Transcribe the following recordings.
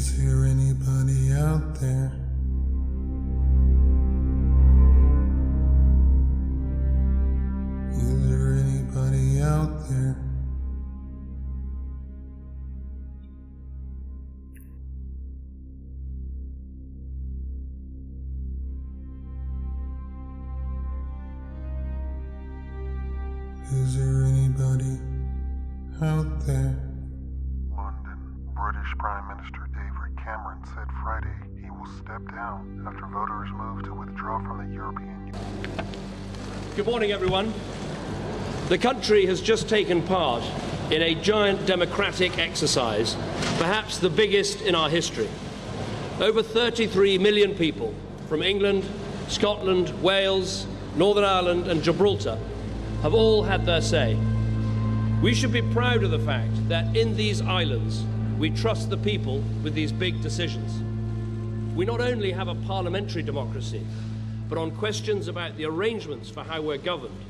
Is there anybody out there? Is there anybody out there? Is there anybody out there? London. British Prime Minister David Cameron said Friday he will step down after voters move to withdraw from the European Union. Good morning, everyone. The country has just taken part in a giant democratic exercise, perhaps the biggest in our history. Over 33 million people from England, Scotland, Wales, Northern Ireland and Gibraltar have all had their say. We should be proud of the fact that in these islands we trust the people with these big decisions. We not only have a parliamentary democracy, but on questions about the arrangements for how we're governed,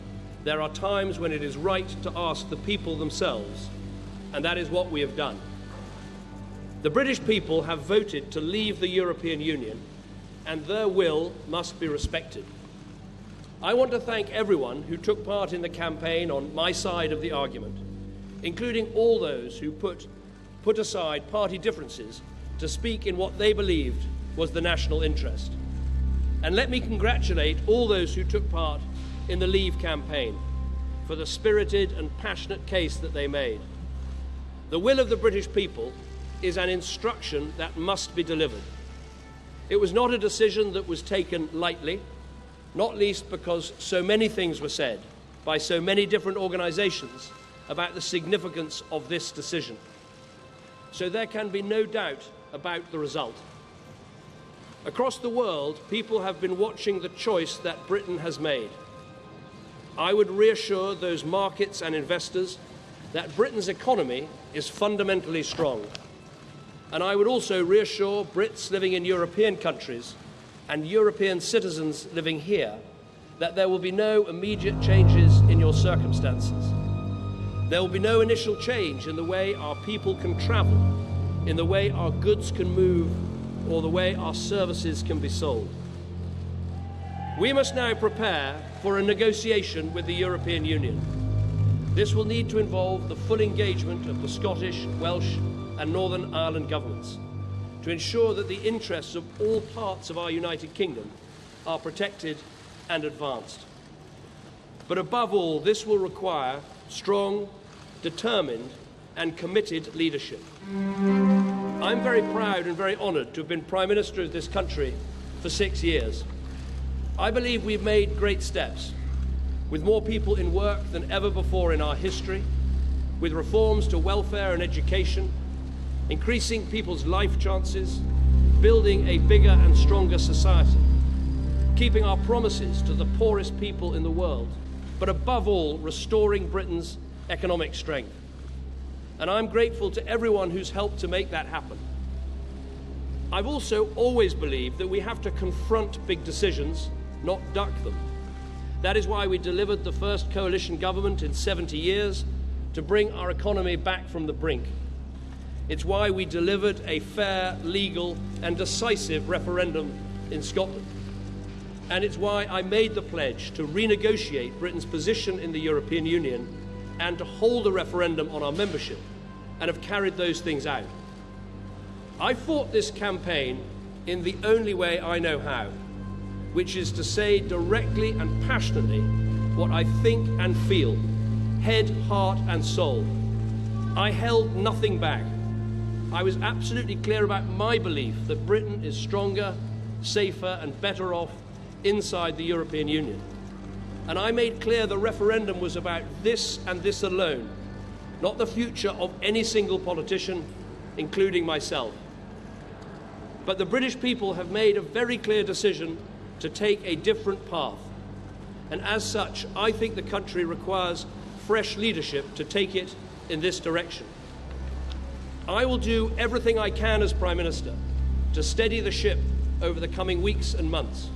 there are times when it is right to ask the people themselves, and that is what we have done. The British people have voted to leave the European Union, and their will must be respected. I want to thank everyone who took part in the campaign on my side of the argument, including all those who put aside party differences to speak in what they believed was the national interest. And let me congratulate all those who took part in the Leave campaign for the spirited and passionate case that they made. The will of the British people is an instruction that must be delivered. It was not a decision that was taken lightly, not least because so many things were said by so many different organisations about the significance of this decision. So there can be no doubt about the result. Across the world, people have been watching the choice that Britain has made. I would reassure those markets and investors that Britain's economy is fundamentally strong. And I would also reassure Brits living in European countries and European citizens living here that there will be no immediate changes in your circumstances. There will be no initial change in the way our people can travel, in the way our goods can move, or the way our services can be sold. We must now prepare for a negotiation with the European Union. This will need to involve the full engagement of the Scottish, Welsh and Northern Ireland governments to ensure that the interests of all parts of our United Kingdom are protected and advanced. But above all, this will require strong, determined and committed leadership. I'm very proud and very honoured to have been Prime Minister of this country for 6 years. I believe we've made great steps, with more people in work than ever before in our history, with reforms to welfare and education, increasing people's life chances, building a bigger and stronger society, keeping our promises to the poorest people in the world, but above all, restoring Britain's economic strength. And I'm grateful to everyone who's helped to make that happen. I've also always believed that we have to confront big decisions, not duck them. That is why we delivered the first coalition government in 70 years to bring our economy back from the brink. It's why we delivered a fair, legal and decisive referendum in Scotland. And it's why I made the pledge to renegotiate Britain's position in the European Union and to hold a referendum on our membership, and have carried those things out. I fought this campaign in the only way I know how, which is to say directly and passionately what I think and feel, head, heart and soul. I held nothing back. I was absolutely clear about my belief that Britain is stronger, safer and better off inside the European Union. And I made clear the referendum was about this and this alone, not the future of any single politician, including myself. But the British people have made a very clear decision to take a different path. And as such, I think the country requires fresh leadership to take it in this direction. I will do everything I can as Prime Minister to steady the ship over the coming weeks and months.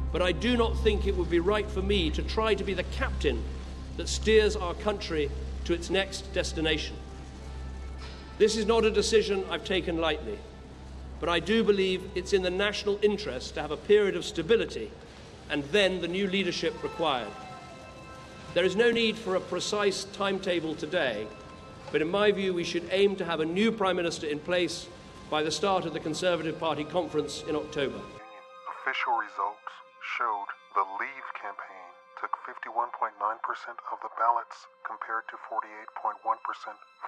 But I do not think it would be right for me to try to be the captain that steers our country to its next destination. This is not a decision I've taken lightly. but I do believe it's in the national interest to have a period of stability and then the new leadership required. There is no need for a precise timetable today, but in my view we should aim to have a new Prime Minister in place by the start of the Conservative Party conference in October. Official results showed the Leave campaign took 51.9% of the ballots compared to 48.1%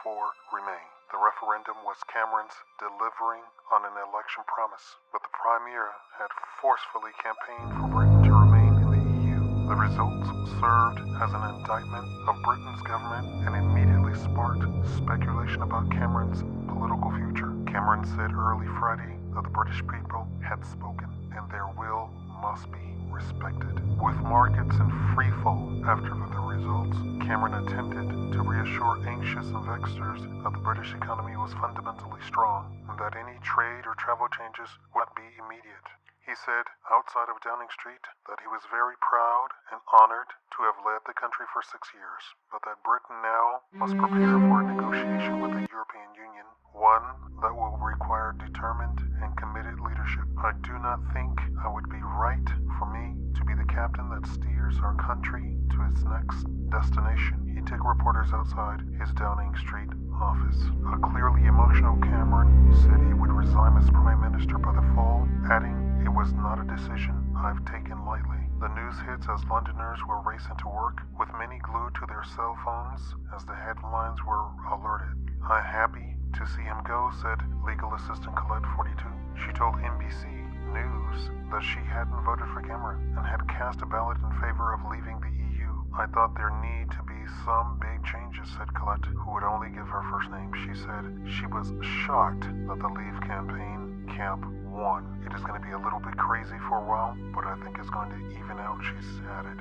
for Remain. The referendum was Cameron's delivering on an election promise, but the Premier had forcefully campaigned for Britain to remain in the EU. The results served as an indictment of Britain's government and immediately sparked speculation about Cameron's political future. Cameron said early Friday that the British people had spoken and their will must be respected. With markets in free fall after the results, Cameron attempted to reassure anxious investors that the British economy was fundamentally strong and that any trade or travel changes would be immediate. He said, outside of Downing Street, that he was very proud and honored to have led the country for 6 years, but that Britain now must prepare for a negotiation with the European Union, one that will require determined and committed leadership. I do not think it would be right for me to be the captain that steers our country to its next destination. He took reporters outside his Downing Street office. A clearly emotional Cameron said he would resign as Prime Minister by the fall, adding, "It was not a decision I've taken lightly." The news hits as Londoners were racing to work, with many glued to their cell phones as the headlines were alerted. "I'm happy to see him go," said legal assistant Colette, 42. She told NBC News that she hadn't voted for Cameron and had cast a ballot in favor of leaving the EU. "I thought there need to be some big changes," said Colette, who would only give her first name. She said she was shocked that the Leave campaign camp won. "It is going to be a little bit crazy for a while, but I think it's going to even out," she added.